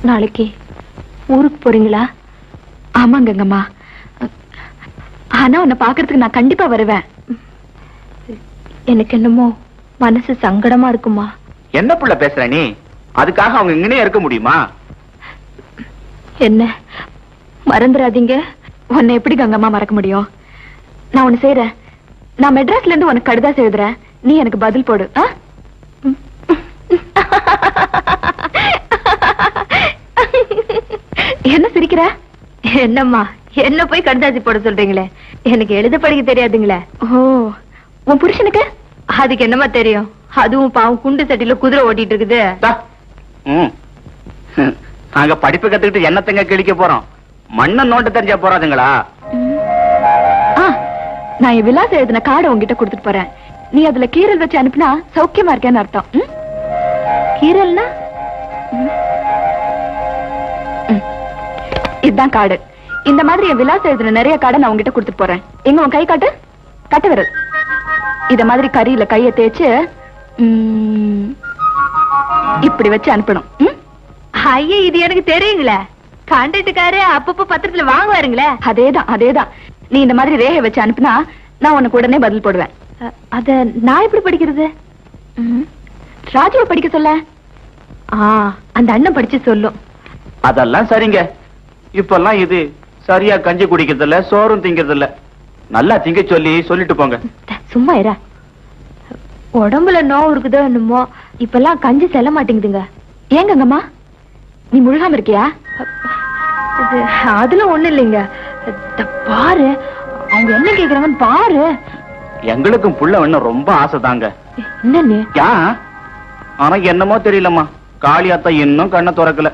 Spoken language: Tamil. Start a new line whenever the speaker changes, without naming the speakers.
நாளைக்கு ஊருக்கு போறீங்களா? ஆமாங்க கங்கம்மா. ஆனா உன்னை பாக்குறதுக்கு நான் கண்டிப்பா வருவேன். எனக்கு என்னமோ மனசு சங்கடமா இருக்குமா.
என்ன புள்ள பேசுற நீ? அதுக்காக அவங்க இங்கனே இருக்க முடியுமா?
என்ன மறந்துடாதீங்க. உன்னை எப்படி கங்கம்மா மறக்க முடியும்? நான் ஒண்ணு செய்யறேன். நான் மெட்ராஸ்ல இருந்து உனக்கு கடிதம் எழுதுறேன். நீ எனக்கு பதில் போடு. என்ன சிரிக்கிற? என்னம்மா என்ன போய் கடிதாசி போட சொல்றீங்களே? எனக்கு எழுத படிக்க தெரியாதுங்களே. ஓ, உன் புருஷனுக்கு அதுக்கு என்னமா தெரியும்? அதுவும் பாவம் குண்டு சட்டில குதிரை ஓட்டிட்டு இருக்குது.
நாங்க படிப்பு கத்துக்கிட்டு என்னத்தங்க கிழிக்க போறோம்? மண்ணை நோண்ட தெரிஞ்சா போறாதுங்களா?
நான் என் விலாசம் எழுதின கார்டை உங்ககிட்ட கொடுத்துட்டு போறேன். நீ அதுல கீரல் வச்சு அனுப்புனா சௌக்கியமா இருக்கேன்னு அர்த்தம். கீரல்னா இதுதான் கார்டு. இந்த மாதிரி என் விலாசம் எழுதின நிறைய கார்டை நான் உங்ககிட்ட கொடுத்துட்டு போறேன். எங்க உன் கை காட்டு. கட்ட விரல். இத மாதிரி கரியில கைய தேய்ச்சு இப்படி வச்சு அனுப்பணும். ஐயா, இது எனக்கு தெரியுங்களே. கான்ட்ராக்டுக்காரு அப்பப்ப பத்திரத்துல வாங்குவாருங்களே. அதேதான் அதேதான். நீ இந்த மாதிரி ரேகை வச்சு அனுப்புனா நான் உனக்கு உடனே பதில் போடுவேன். அத நான் எப்படி படிக்கிறது? ராஜுவை படிக்க சொல்ல. அந்த அண்ணன் படிச்சு சொல்லும்.
அதெல்லாம் சரிங்க. இப்பெல்லாம் இது சரியா கஞ்சி குடிக்கிறது இல்ல, சோறும் திங்கிறது இல்ல. நல்லா திங்க சொல்லி சொல்லிட்டு போங்க.
சும்மா இரு. உடம்புல நோவு இருக்குதோ என்னமோ இப்பெல்லாம் கஞ்சி செல்ல மாட்டேங்குதுங்க. ஏங்கங்கம்மா நீ முழுகாம இருக்கியா? அதுல ஒண்ணு இல்லைங்க. பாரு அவங்க என்ன கேக்குறாங்கன்னு பாரு.
எங்களுக்கும் புள்ள வேணும் ரொம்ப ஆசை தாங்க.
என்ன?
ஆனா என்னமோ தெரியலம்மா, காளியாத்தா இன்னும் கண்ணை திறக்கல.